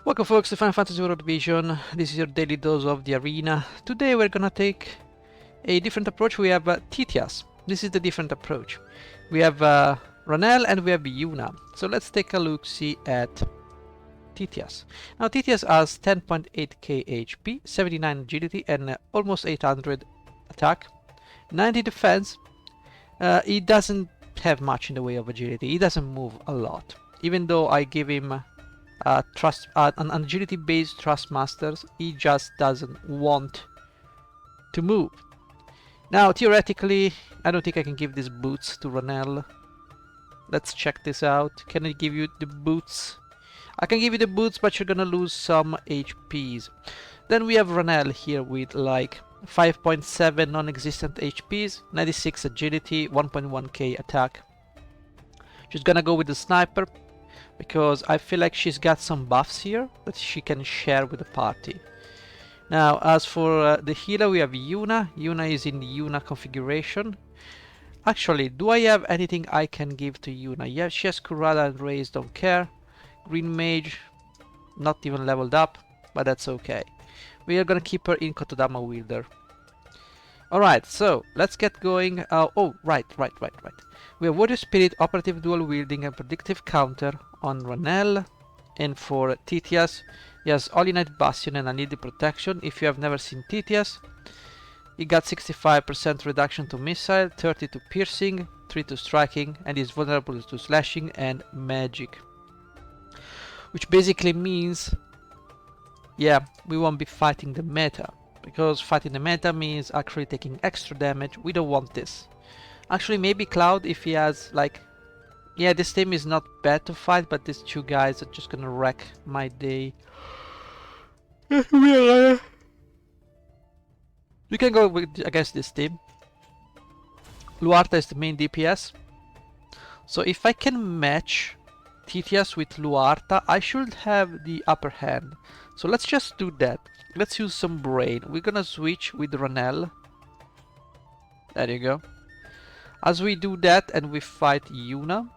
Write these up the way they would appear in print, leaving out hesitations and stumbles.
Welcome folks to Final Fantasy World Vision. This is your daily dose of the arena. Today we're gonna take a different approach. We have Tyytas. This is the different approach. We have Ranell and we have Yuna. So let's take a look see at Tyytas. Now Tyytas has 10.8k HP, 79 agility and almost 800 attack, 90 defense. He doesn't have much in the way of agility. He doesn't move a lot. Even though I give him an agility based trust masters, he just doesn't want to move. Now theoretically I don't think I can give these boots to Ranell. Let's check this out. Can I give you the boots? I can give you the boots, but you're gonna lose some HPs. Then we have Ranell here with like 5.7 non-existent HPs, 96 agility, 1.1k attack. She's gonna go with the sniper because I feel like she's got some buffs here that she can share with the party. Now as for the healer, we have Yuna. Yuna is in the Yuna configuration. Actually, do I have anything I can give to Yuna? Yeah, she has Kurada and Raise, don't care. Green Mage, not even leveled up, but that's okay. We are gonna keep her in Kotodama Wielder. Alright, so let's get going. Oh, right. We have Warrior Spirit, Operative Dual Wielding and Predictive Counter on Ranell. And for Tyytas, he has Holy Knight Bastion and Unneeded Protection. If you have never seen Tyytas, he got 65% reduction to missile, 30 to piercing, 3 to striking, and is vulnerable to slashing and magic. Which basically means, yeah, we won't be fighting the meta. Because fighting the meta means actually taking extra damage. We don't want this. Actually, maybe Cloud, if he has like... Yeah, this team is not bad to fight, but these two guys are just gonna wreck my day. We can go against this team. Luarta is the main DPS. So if I can match Tyytas with Luarta, I should have the upper hand. So let's just do that. Let's use some brain. We're gonna switch with Ranell. There you go. As we do that and we fight Yuna,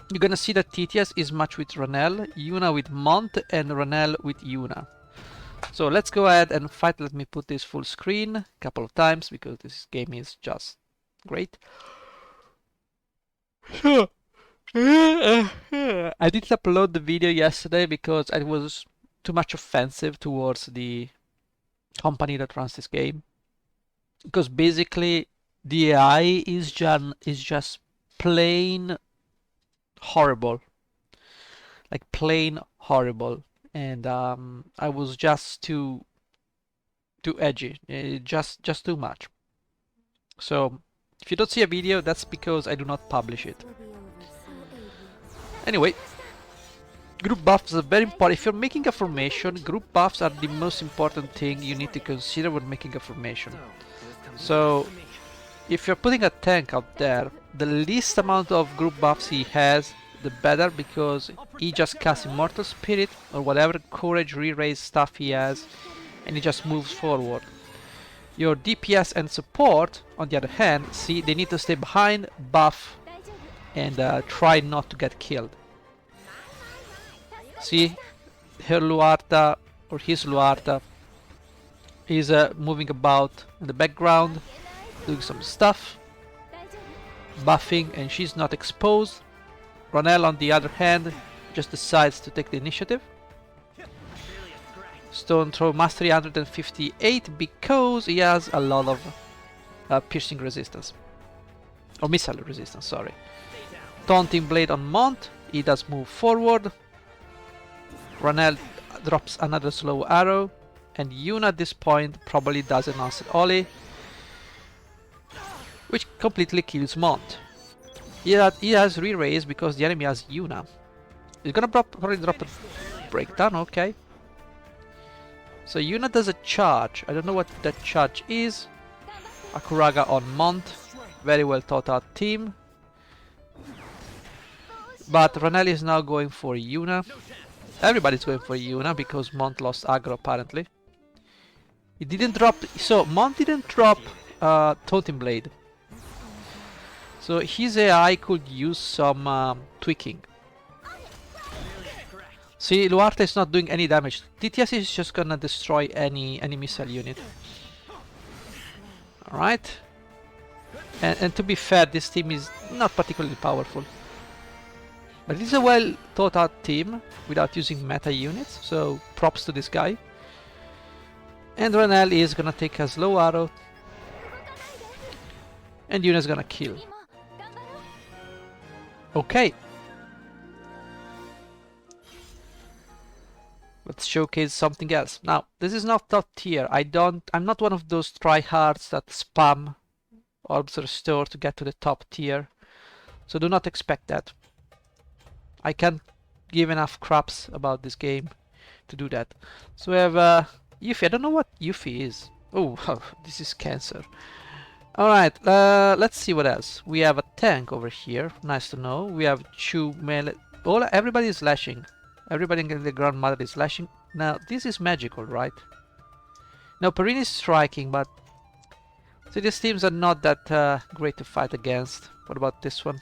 you're gonna see that Tyytas is matched with Ranell, Yuna with Mont, and Ranell with Yuna. So let's go ahead and fight. Let me put this full screen a couple of times because this game is just great. I didn't upload the video yesterday because it was too much offensive towards the company that runs this game. Because basically the AI is just plain horrible. Like plain horrible. And I was just too edgy. Just too much. So if you don't see a video, that's because I do not publish it. Anyway, group buffs are very important. If you're making a formation, group buffs are the most important thing you need to consider when making a formation. So if you're putting a tank out there, the least amount of group buffs he has, the better, because he just casts Immortal Spirit or whatever courage re-raise stuff he has, and he just moves forward. Your DPS and support, on the other hand, see, they need to stay behind, buff, and try not to get killed. See, her Luarta, or his Luarta, is moving about in the background, doing some stuff, buffing, and she's not exposed. Ranell, on the other hand, just decides to take the initiative. Stone Throw Mastery 158 because he has a lot of piercing resistance. Or missile resistance, sorry. Taunting Blade on Mont, he does move forward. Ranell drops another slow arrow, and Yuna at this point probably does an Onset Ollie, which completely kills Mont. He has re-raise because the enemy has Yuna. He's gonna probably drop a breakdown, okay. So Yuna does a charge. I don't know what that charge is. Akuraga on Mont. Very well thought out team. But Ranell is now going for Yuna. Everybody's going for Yuna because Mont lost aggro apparently. He didn't drop... So Mont didn't drop Taunting Blade. So his AI could use some tweaking. See, Luarte is not doing any damage. Tyytas is just gonna destroy any missile unit. Alright. And to be fair, this team is not particularly powerful. But it is a well thought out team without using meta units, so props to this guy. And Ranell is gonna take a slow arrow. And Yuna's gonna kill. Okay. Let's showcase something else. Now, this is not top tier. I'm not one of those tryhards that spam Orbs Restore to get to the top tier. So do not expect that. I can't give enough craps about this game to do that. So we have Yuffie. I don't know what Yuffie is. Oh, this is cancer. Alright, let's see what else. We have a tank over here. Nice to know. We have two melee. Everybody is slashing. Everybody in the grandmother is slashing. Now, this is magical, right? Now, Perrin is striking, but... See, these teams are not that great to fight against. What about this one?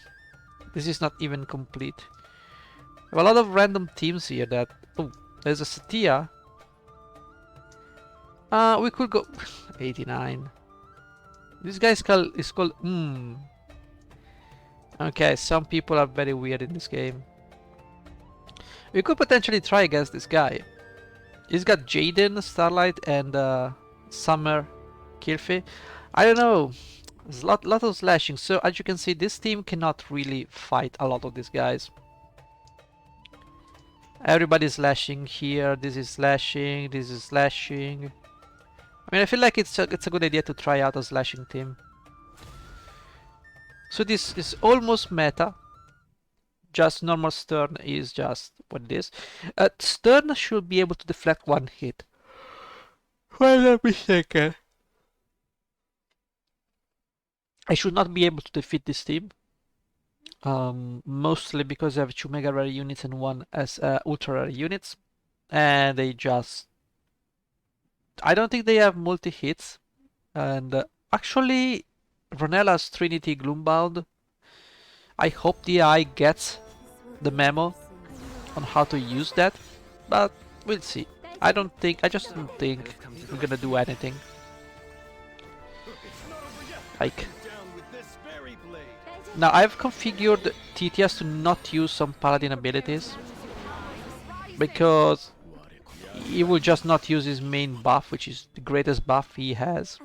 This is not even complete. We have a lot of random teams here that... Oh, there's a Satya. We could go... 89. This guy is called... Okay, some people are very weird in this game. We could potentially try against this guy. He's got Jaden, Starlight, and Summer, Kirfi. I don't know. There's a lot of slashing. So as you can see, this team cannot really fight a lot of these guys. Everybody's slashing here. This is slashing. This is slashing. I mean, I feel like it's a good idea to try out a slashing team. So this is almost meta. Just normal Stern is just what it is. Stern should be able to deflect one hit. Well, let me think. I should not be able to defeat this team. Mostly because I have 2 mega rare units and 1 as ultra rare units. And they just... I don't think they have multi-hits. And actually, Ranell has Trinity Gloombound. I hope the AI gets the memo on how to use that, but we'll see. I just don't think we're gonna do anything. Like, now I've configured Tyytas to not use some paladin abilities because he will just not use his main buff, which is the greatest buff he has.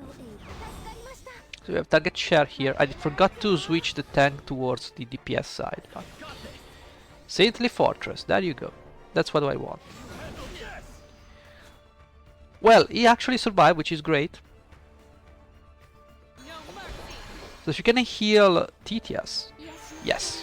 So we have target share here. I forgot to switch the tank towards the DPS side. Saintly Fortress, there you go. That's what I want. Well, he actually survived, which is great. So she can heal Tyytas. Yes.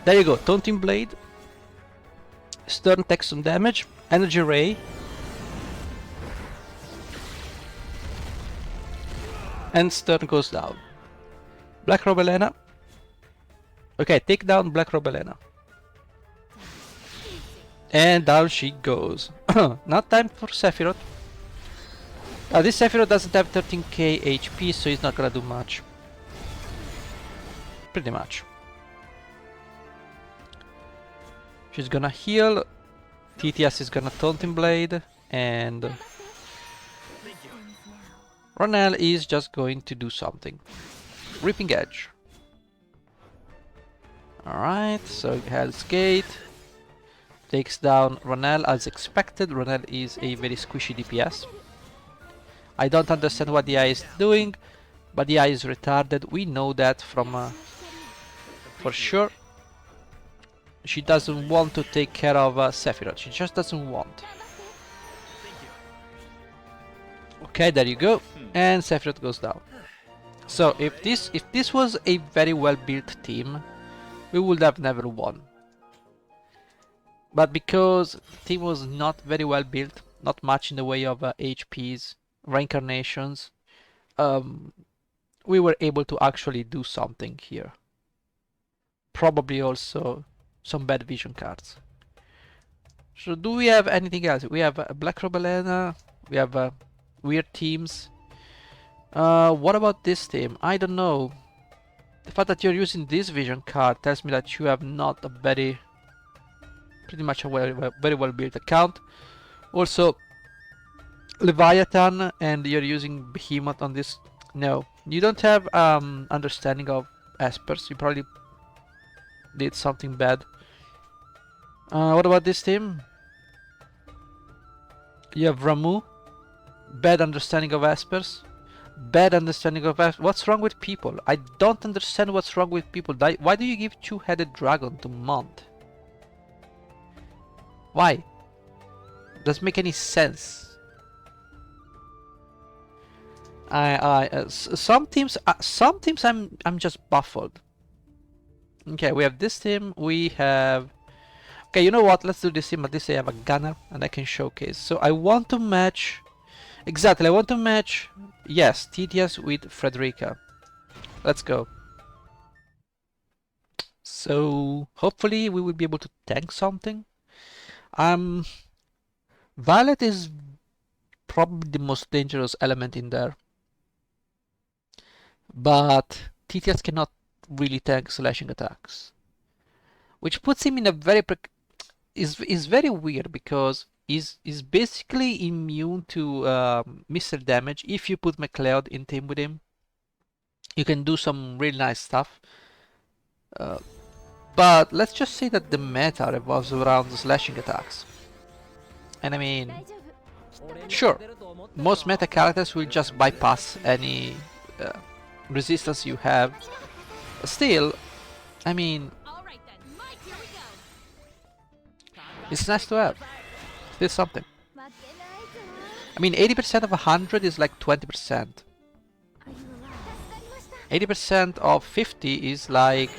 There you go, Taunting Blade, Stern takes some damage, Energy Ray, and Stern goes down. Black Robe Elena. Okay, take down Black Robe Elena. And down she goes. Now time for Sephiroth. This Sephiroth doesn't have 13k HP, so he's not gonna do much. Pretty much. She's gonna heal, Tyytas is gonna Taunting Blade, and Ranell is just going to do something. Ripping Edge. Alright, so Hell's Gate takes down Ranell as expected. Ranell is a very squishy DPS. I don't understand what the AI is doing, but the AI is retarded. We know that from for sure. She doesn't want to take care of Sephiroth. She just doesn't want. Okay, there you go. And Sephiroth goes down. So if this was a very well built team, we would have never won. But because the team was not very well built, not much in the way of HPs, reincarnations, we were able to actually do something here. Probably also some bad vision cards. So do we have anything else? We have a Black Robe Elena, we have weird teams. What about this team? I don't know. The fact that you're using this vision card tells me that you have not a pretty much a very well built account. Also, Leviathan, and you're using Behemoth on this. No, you don't have understanding of Espers. You probably did something bad. What about this team? You have Ramu. Bad understanding of Espers. Bad understanding of Espers. What's wrong with people? I don't understand what's wrong with people. Why do you give two-headed dragon to Mont? Why? Doesn't make any sense. Some teams I'm just baffled. Okay, we have this team. We have. Okay, you know what? Let's do this team. At least I have a gunner and I can showcase. So I want to match. Exactly, I want to match. Yes, Tyytas with Frederica. Let's go. So hopefully we will be able to tank something. Violet is probably the most dangerous element in there. But Tyytas cannot really tank slashing attacks, which puts him in a very is very weird because he's basically immune to missile damage. If you put MacLeod in team with him, you can do some really nice stuff. But let's just say that the meta revolves around slashing attacks, and I mean, sure, most meta characters will just bypass any resistance you have. Still, I mean, it's nice to have. Still something. I mean, 80% of 100 is like 20%. 80% of 50 is like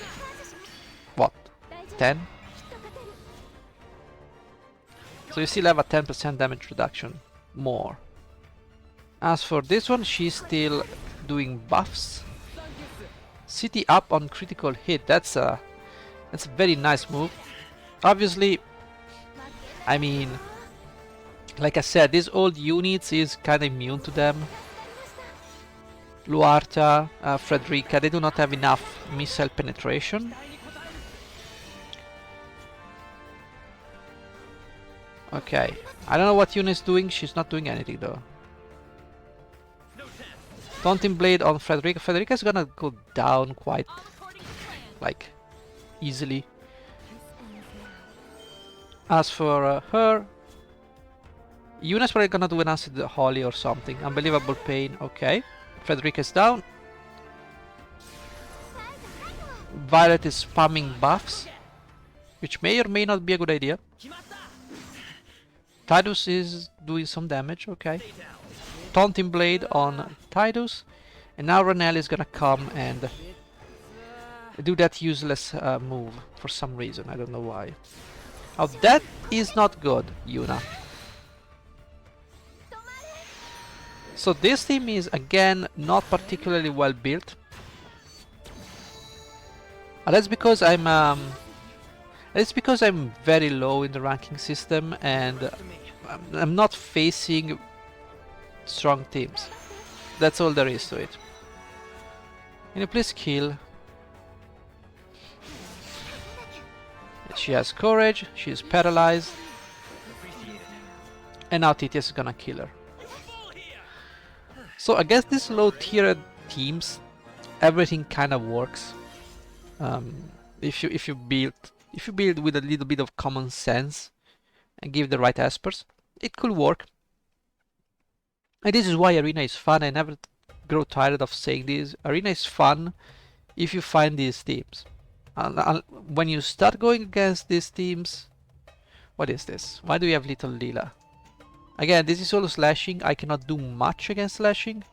what? 10? So you still have a 10% damage reduction more. As for this one, she's still doing buffs. City up on critical hit. That's a very nice move. Obviously, I mean, like I said, these old units is kind of immune to them. Luarta, Frederica, they do not have enough missile penetration. Okay, I don't know what Yuna is doing. She's not doing anything though. Taunting Blade on Frederica. Frederica is gonna go down quite, like, easily. As for her, Yuna's probably gonna do an acid holy or something. Unbelievable pain. Okay, Frederica is down. Violet is spamming buffs, which may or may not be a good idea. Tyytas is doing some damage. Okay. Taunting Blade on Tyytas, and now Ranell is gonna come and do that useless move for some reason. I don't know why. Oh, that is not good, Yuna. So this team is again not particularly well built. That's because I'm very low in the ranking system and I'm not facing strong teams. That's all there is to it. Can you please kill? She has courage, she is paralyzed, and now Tyytas is gonna kill her. So against these low tiered teams, everything kind of works. If you build with a little bit of common sense and give the right espers, it could work. And this is why Arena is fun. I never grow tired of saying this. Arena is fun if you find these teams. When you start going against these teams, what is this? Why do we have Little Lila? Again, this is all slashing. I cannot do much against slashing.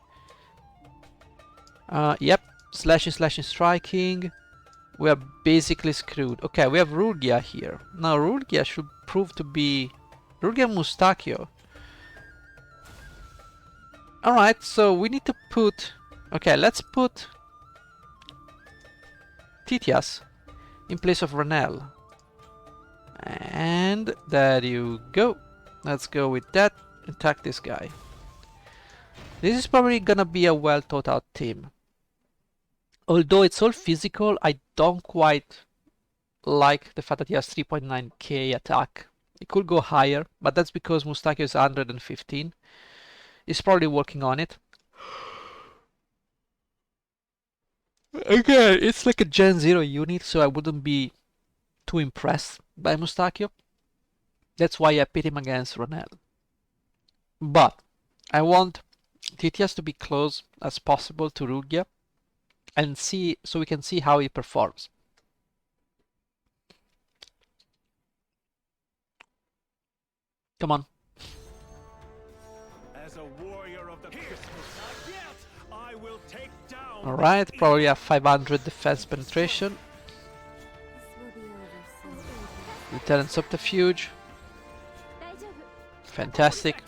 Yep, slashing, striking. We are basically screwed. Okay, we have Rulgia here. Now Rulgia should prove to be Rulgia Mustachio. Alright, so we need to put... Okay, let's put Tyytas in place of Ranell. And there you go. Let's go with that. Attack this guy. This is probably gonna be a well thought out team. Although it's all physical, I don't quite like the fact that he has 3.9k attack. It could go higher, but that's because Mustakio is 115. He's probably working on it. Again, it's like a Gen 0 unit, so I wouldn't be too impressed by Mustakio. That's why I pit him against Ranell. But I want Tyytas to be close as possible to Rugia and see, so we can see how he performs. Come on. As a warrior of the I will take down. Alright, probably a 500 defense penetration. Lieutenant Subterfuge. Fantastic.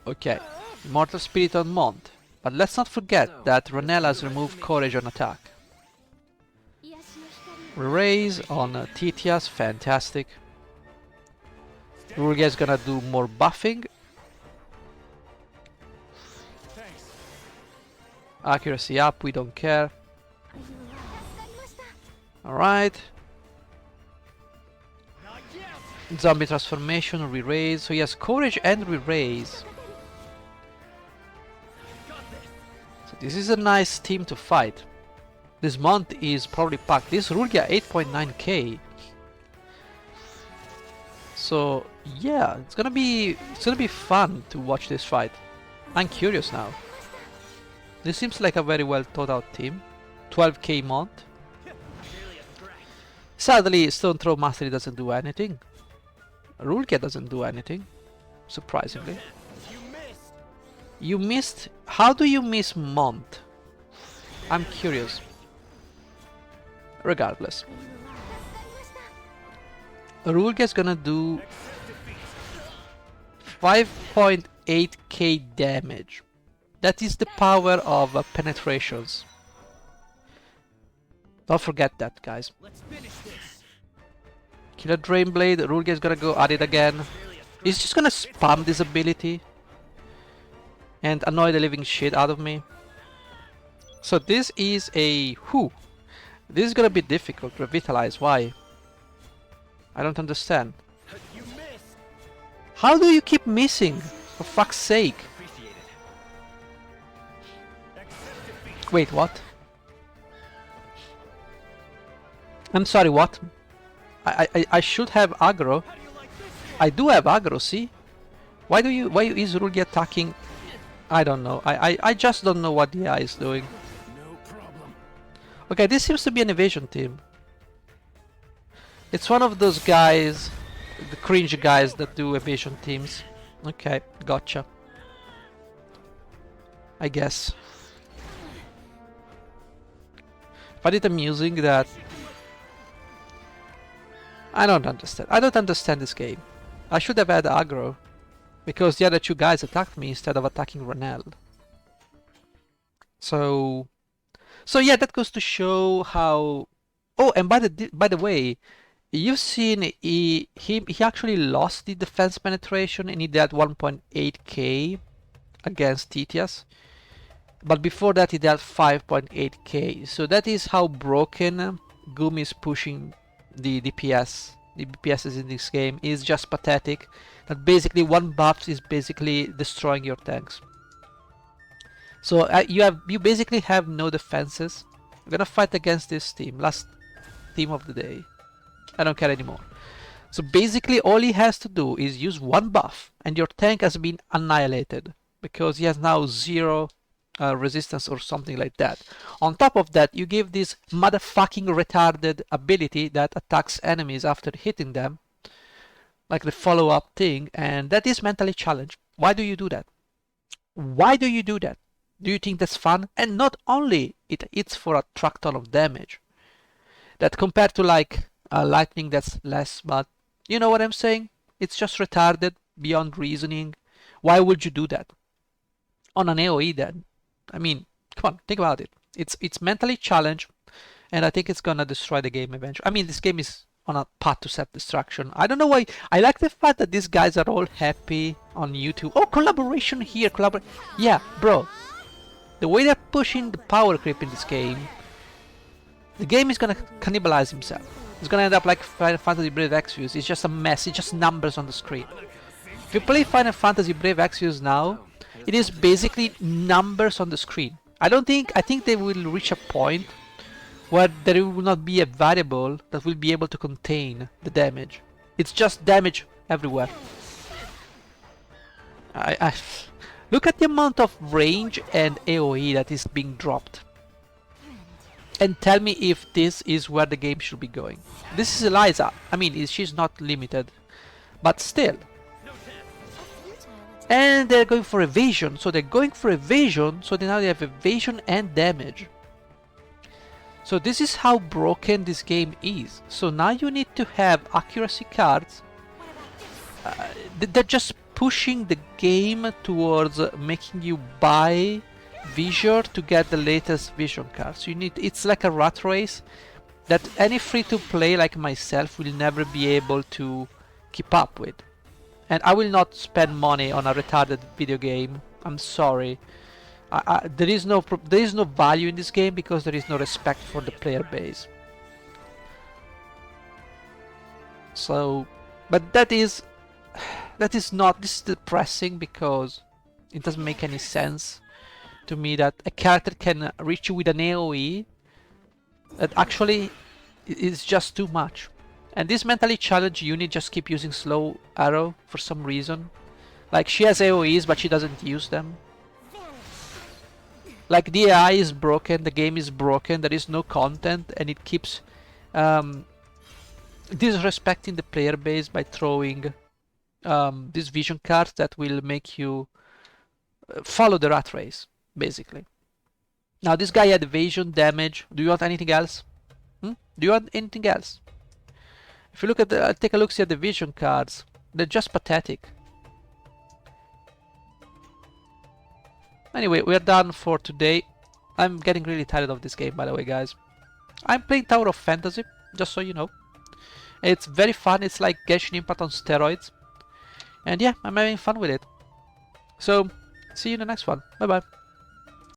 Okay, Immortal Spirit on Mont. But let's not forget that Ranell has removed Courage on attack. Raise on Tyytas, fantastic. Rugia is gonna do more buffing. Accuracy up, we don't care. Alright. Zombie transformation, re-raise. So he has courage and re-raise. So this is a nice team to fight. This month is probably packed. This Rugia 8.9k. So yeah, it's gonna be fun to watch this fight. I'm curious now. This seems like a very well thought out team. 12k Mont. Sadly, Stone Throw Mastery doesn't do anything. Rugia doesn't do anything, surprisingly. You missed? How do you miss Mont? I'm curious. Regardless. Rugia is gonna do 5.8k damage. That is the power of penetrations. Don't forget that, guys. Killer Drain Blade, Rugia is gonna go at it again. He's just gonna spam this ability and annoy the living shit out of me. So this is a who? This is gonna be difficult to revitalize. Why? I don't understand. How do you keep missing? For fuck's sake. Wait, what? I'm sorry, what? I should have aggro. I do have aggro, see? Why is Rugia attacking? I don't know. I just don't know what the AI is doing. Okay, this seems to be an evasion team. It's one of those guys, the cringe guys that do evasion teams. Okay, gotcha. I guess. I find it amusing that I don't understand. I don't understand this game. I should have had aggro because the other two guys attacked me instead of attacking Ranell. So yeah, that goes to show how. Oh, and by the way, you've seen he actually lost the defense penetration and he did 1.8k against Tyytas. But before that he did 5.8k. So that is how broken Gumi is pushing the DPS. The DPS in this game is just pathetic. That basically one buff is basically destroying your tanks. So you basically have no defenses. We're gonna fight against this team. Last team of the day. I don't care anymore. So basically all he has to do is use one buff and your tank has been annihilated because he has now 0 resistance or something like that. On top of that, you give this motherfucking retarded ability that attacks enemies after hitting them, like the follow-up thing, and that is mentally challenged. Why do you do that? Why do you do that? Do you think that's fun? And not only it hits for a truck ton of damage, that compared to like lightning that's less, but you know what I'm saying? It's just retarded beyond reasoning. Why would you do that? On an AoE then? I mean, come on, think about it. It's mentally challenged, and I think it's gonna destroy the game eventually. I mean, this game is on a path to self-destruction. I don't know why. I like the fact that these guys are all happy on YouTube. Oh, collaboration here, Yeah, bro. The way they're pushing the power creep in this game, the game is gonna cannibalize himself. It's gonna end up like Final Fantasy Brave Exvius. It's just a mess. It's just numbers on the screen. If you play Final Fantasy Brave Exvius now, it is basically numbers on the screen. I think they will reach a point where there will not be a variable that will be able to contain the damage. It's just damage everywhere. Look at the amount of range and AoE that is being dropped. And tell me if this is where the game should be going. This is Eliza. I mean, she's not limited, but still. And they're going for evasion, so now they have evasion and damage. So this is how broken this game is. So now you need to have accuracy cards. They're just pushing the game towards making you buy Visor to get the latest vision cards. It's like a rat race that any free-to-play like myself will never be able to keep up with. And I will not spend money on a retarded video game. I'm sorry. There is no value in this game because there is no respect for the player base. So, but this is depressing because it doesn't make any sense to me that a character can reach you with an AoE that actually is just too much. And this mentally challenged unit just keep using slow arrow for some reason. Like she has AoEs but she doesn't use them. Like the AI is broken, the game is broken, there is no content, and it keeps disrespecting the player base by throwing these vision cards that will make you follow the rat race, basically. Now this guy had evasion, damage. Do you want anything else? Do you want anything else? If you look at take a look at the vision cards, they're just pathetic. Anyway, we're done for today. I'm getting really tired of this game, by the way, guys. I'm playing Tower of Fantasy, just so you know. It's very fun. It's like Genshin Impact on steroids. And yeah, I'm having fun with it. So, see you in the next one. Bye bye.